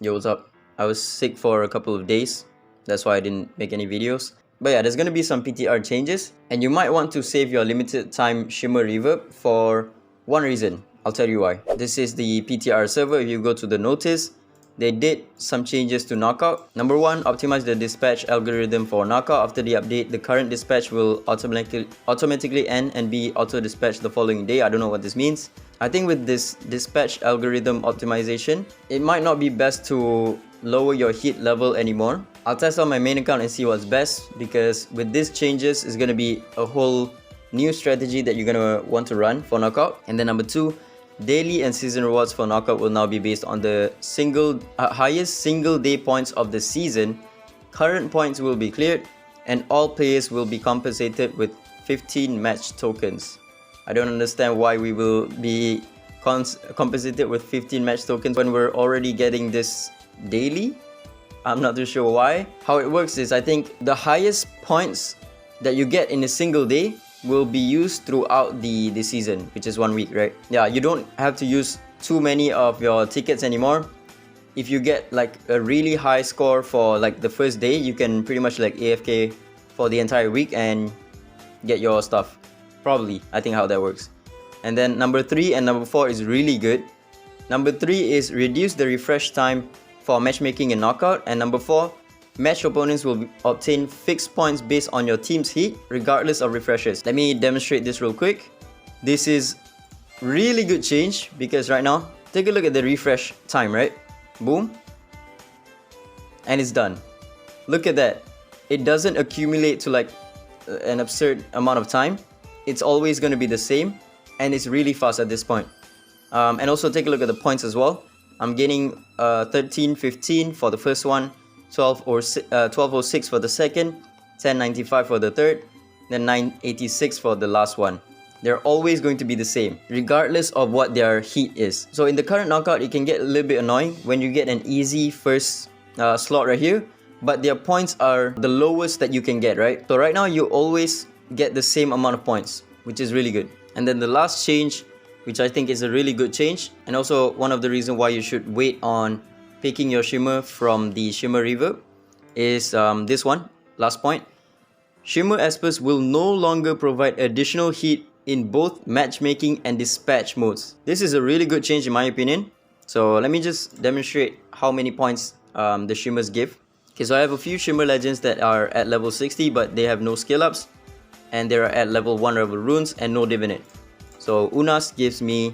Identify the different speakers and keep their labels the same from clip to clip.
Speaker 1: Yo, what's up? I was sick for a couple of days. That's why I didn't make any videos. But yeah, there's gonna be some PTR changes, and you might want to save your limited time Shimmer Reverb for one reason. I'll tell you why. This is the PTR server. If you go to the notice, they did some changes to Knockout. Number one, optimize the dispatch algorithm for Knockout. After the update, the current dispatch will automatically end and be auto-dispatched the following day. I don't know what this means. I think with this dispatch algorithm optimization, it might not be best to lower your heat level anymore. I'll test on my main account and see what's best, because with these changes, it's gonna be a whole new strategy that you're gonna want to run for Knockout. And then number two, daily and season rewards for Knockout will now be based on the highest single day points of the season. Current points will be cleared, and all players will be compensated with 15 match tokens. I don't understand why we will be compensated with 15 match tokens when we're already getting this daily. I'm not too sure why. How it works is, I think the highest points that you get in a single day will be used throughout the season, which is 1 week, right? Yeah, you don't have to use too many of your tickets anymore. If you get like a really high score for like the first day, you can pretty much like AFK for the entire week and get your stuff. Probably, I think how that works. And then number 3 and number 4 is really good. Number 3 is reduce the refresh time for matchmaking and knockout. And number 4, match opponents will obtain fixed points based on your team's heat, regardless of refreshes. Let me demonstrate this real quick. This is really good change, because right now, take a look at the refresh time, right? Boom. And it's done. Look at that. It doesn't accumulate to like an absurd amount of time. It's always going to be the same, and it's really fast at this point. And also take a look at the points as well. I'm getting 1315 for the first one, 1206 for the second, 1095 for the third, then 986 for the last one. They're always going to be the same, regardless of what their heat is. So in the current knockout, it can get a little bit annoying when you get an easy first slot right here, but their points are the lowest that you can get, right? So right now, you always get the same amount of points, which is really good. And then the last change, which I think is a really good change, and also one of the reasons why you should wait on picking your shimmer from the Shimmer Reverb, is this one, last point. Shimmer Espers will no longer provide additional heat in both matchmaking and dispatch modes. This is a really good change in my opinion. So let me just demonstrate how many points the shimmers give. Okay, so I have a few shimmer legends that are at level 60, but they have no skill ups, and they are at level 1 Rebel runes and no divinate. So Unas gives me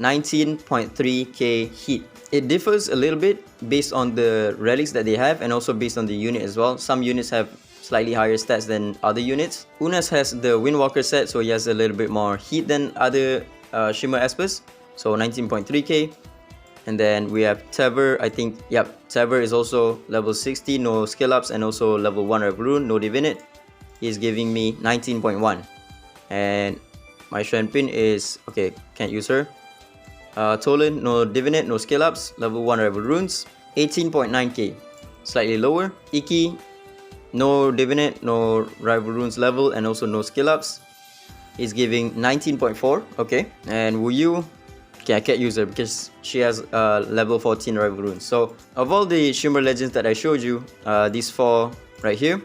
Speaker 1: 19.3k heat. It differs a little bit based on the relics that they have, and also based on the unit as well. Some units have slightly higher stats than other units. Unas has the Windwalker set, so he has a little bit more heat than other Shimmer Espers, so 19.3k. And then we have Tever. I think, yep, Tever is also level 60, no skill ups, and also level 1 Rebel rune, no divinate. He's giving me 19.1. And my Shenpin is, okay, can't use her. Tolan, no divinate, no skill ups, level 1 Rebel runes, 18.9k, slightly lower. Iki, no divinate, no rival runes level, and also no skill ups. He's giving 19.4, okay. And Wu Yu, okay, I can't use her because she has level 14 rival runes. So of all the Shimmer legends that I showed you, these 4 right here,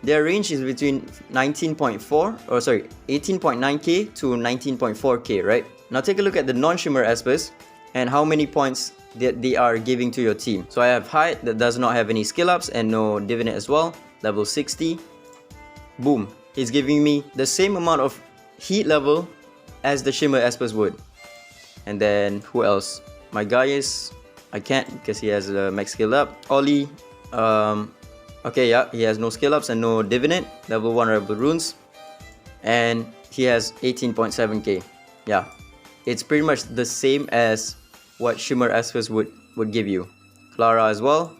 Speaker 1: their range is between 18.9k to 19.4k, right? Now take a look at the non-Shimmer Espers and how many points that they are giving to your team. So I have Hyde that does not have any skill ups and no divinate as well, level 60. Boom, he's giving me the same amount of heat level as the Shimmer Espers would. And then who else? My Ggez, I can't because he has a max skill up. Oli, okay, yeah, he has no skill ups and no divinate, level 1 Rebel runes, and he has 18.7k. Yeah, it's pretty much the same as what Shimmer Espers would give you. Clara as well,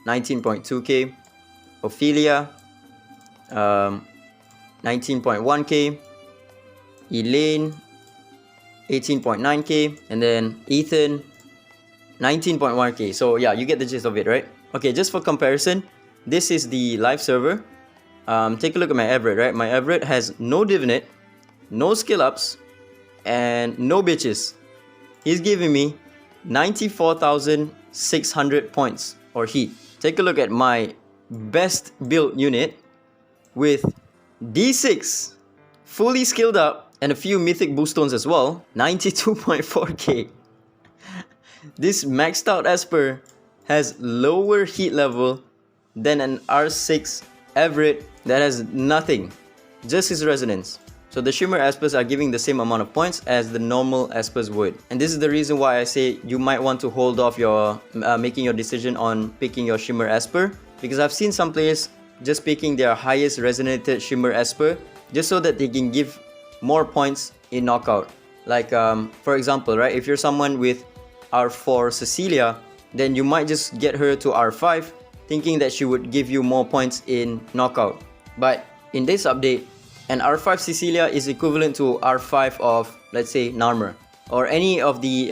Speaker 1: 19.2k. Ophelia, 19.1k. Elaine, 18.9k. And then Ethan, 19.1k. So yeah, you get the gist of it, right? Okay, just for comparison, this is the live server. Take a look at my Everett, right? My Everett has no divinate, no skill ups, and no bitches. He's giving me 94,000 600 points or heat. Take a look at my best build unit with D6, fully skilled up, and a few mythic boost stones as well. 92.4k. This maxed out Esper has lower heat level than an R6 Everett that has nothing, just his resonance. So the Shimmer Espers are giving the same amount of points as the normal Espers would. And this is the reason why I say you might want to hold off your making your decision on picking your Shimmer Esper, because I've seen some players just picking their highest resonated Shimmer Esper just so that they can give more points in knockout. Like for example, right, if you're someone with R4 Cecilia, then you might just get her to R5 thinking that she would give you more points in knockout. But in this update, an R5 Cecilia is equivalent to R5 of, let's say, Narmer or any of the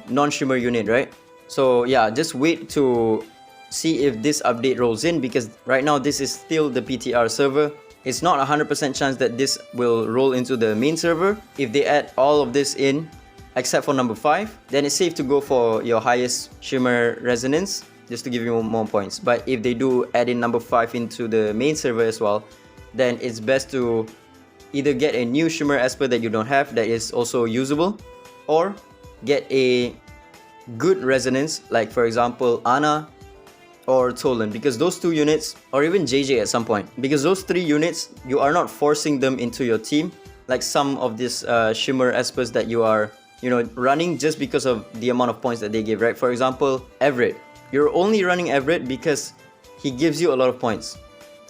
Speaker 1: non-Shimmer unit, right? So yeah, just wait to see if this update rolls in, because right now this is still the PTR server. It's not 100% chance that this will roll into the main server. If they add all of this in, except for number 5, then it's safe to go for your highest Shimmer resonance just to give you more points. But if they do add in number 5 into the main server as well, then it's best to either get a new Shimmer Esper that you don't have that is also usable, or get a good resonance, like for example Ana or Tolan, because those 2 units, or even JJ at some point, because those 3 units, you are not forcing them into your team like some of these Shimmer Espers that you are, you know, running just because of the amount of points that they give, right? For example, Everett. You're only running Everett because he gives you a lot of points.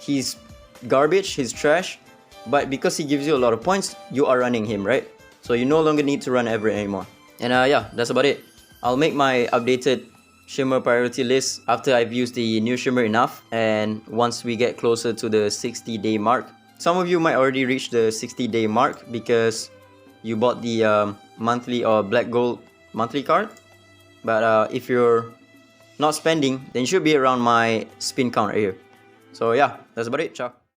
Speaker 1: He's garbage, he's trash, but because he gives you a lot of points, you are running him, right? So you no longer need to run Everett anymore. And yeah, that's about it. I'll make my updated Shimmer priority list after I've used the new Shimmer enough, and once we get closer to the 60-day mark. Some of you might already reach the 60-day mark because you bought the monthly or black gold monthly card. But if you're not spending, then you should be around my spin count right here. So yeah, that's about it. Ciao.